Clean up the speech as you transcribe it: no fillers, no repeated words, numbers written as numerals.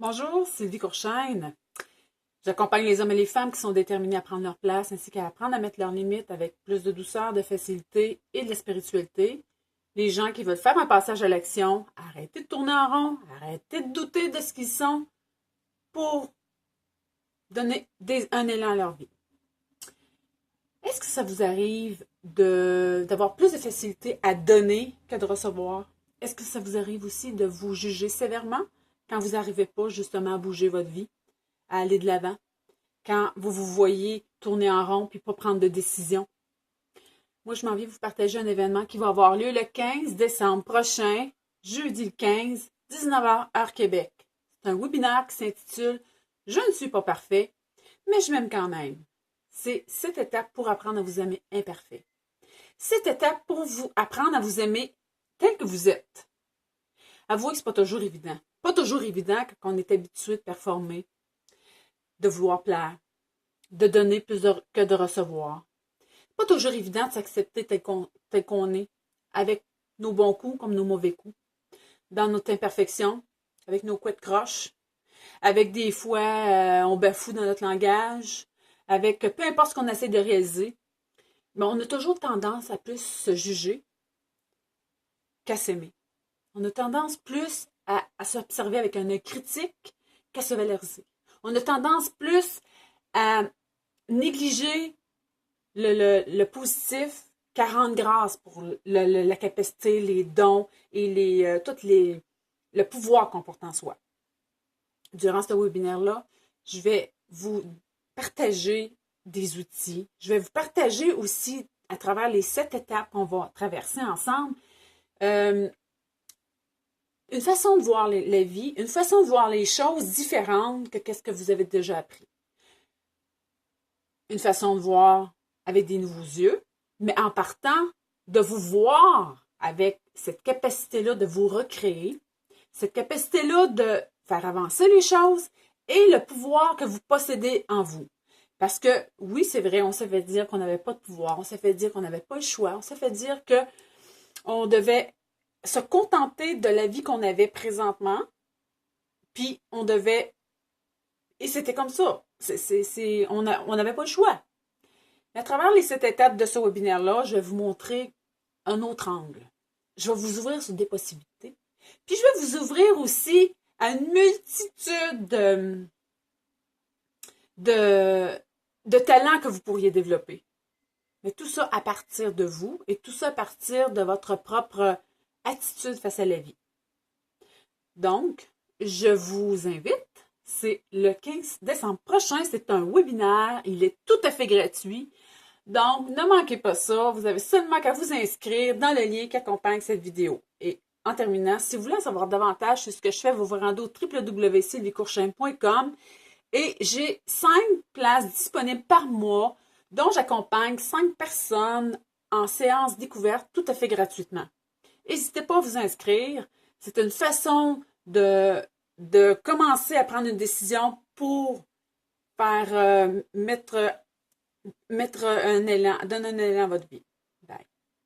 Bonjour, Sylvie Courchaine. J'accompagne les hommes et les femmes qui sont déterminés à prendre leur place ainsi qu'à apprendre à mettre leurs limites avec plus de douceur, de facilité et de la spiritualité. Les gens qui veulent faire un passage à l'action, arrêtez de tourner en rond, arrêtez de douter de ce qu'ils sont pour donner un élan à leur vie. Est-ce que ça vous arrive d'avoir plus de facilité à donner que de recevoir? Est-ce que ça vous arrive aussi de vous juger sévèrement quand vous n'arrivez pas justement à bouger votre vie, à aller de l'avant? Quand vous vous voyez tourner en rond puis pas prendre de décision? Moi, je m'en viens vous partager un événement qui va avoir lieu le 15 décembre prochain, jeudi le 15, 19h, heure Québec. C'est un webinaire qui s'intitule « Je ne suis pas parfait, mais je m'aime quand même ». C'est 7 étapes pour apprendre à vous aimer imparfait. 7 étapes pour vous apprendre à vous aimer tel que vous êtes. Avouez que ce n'est pas toujours évident. Pas toujours évident quand on est habitué de performer, de vouloir plaire, de donner plus que de recevoir. Pas toujours évident de s'accepter tel qu'on est, avec nos bons coups comme nos mauvais coups, dans notre imperfection, avec nos couettes croches, avec des fois on bafoue dans notre langage, avec peu importe ce qu'on essaie de réaliser, mais on a toujours tendance à plus se juger qu'à s'aimer. On a tendance plus à s'observer avec un œil critique qu'à se valoriser. On a tendance plus à négliger le positif qu'à rendre grâce pour la capacité, les dons et le pouvoir qu'on porte en soi. Durant ce webinaire-là, je vais vous partager des outils. Je vais vous partager aussi, à travers les 7 étapes qu'on va traverser ensemble, une façon de voir la vie, une façon de voir les choses différentes que ce que vous avez déjà appris. Une façon de voir avec des nouveaux yeux, mais en partant de vous voir avec cette capacité-là de vous recréer, cette capacité-là de faire avancer les choses et le pouvoir que vous possédez en vous. Parce que, oui, c'est vrai, on s'est fait dire qu'on n'avait pas de pouvoir, on s'est fait dire qu'on n'avait pas le choix, on s'est fait dire qu'on devait se contenter de la vie qu'on avait présentement, puis on devait... Et c'était comme ça. On n'avait pas le choix. Mais à travers les 7 étapes de ce webinaire-là, je vais vous montrer un autre angle. Je vais vous ouvrir sur des possibilités. Puis je vais vous ouvrir aussi à une multitude de talents que vous pourriez développer. Mais tout ça à partir de vous et tout ça à partir de votre propre attitude face à la vie. Donc, je vous invite. C'est le 15 décembre prochain. C'est un webinaire. Il est tout à fait gratuit. Donc, ne manquez pas ça. Vous avez seulement qu'à vous inscrire dans le lien qui accompagne cette vidéo. Et en terminant, si vous voulez en savoir davantage sur ce que je fais, vous vous rendez au www.sylviecourchaine.com et j'ai 5 places disponibles par mois dont j'accompagne 5 personnes en séance découverte tout à fait gratuitement. N'hésitez pas à vous inscrire. C'est une façon de commencer à prendre une décision pour faire mettre un élan, donner un élan à votre vie.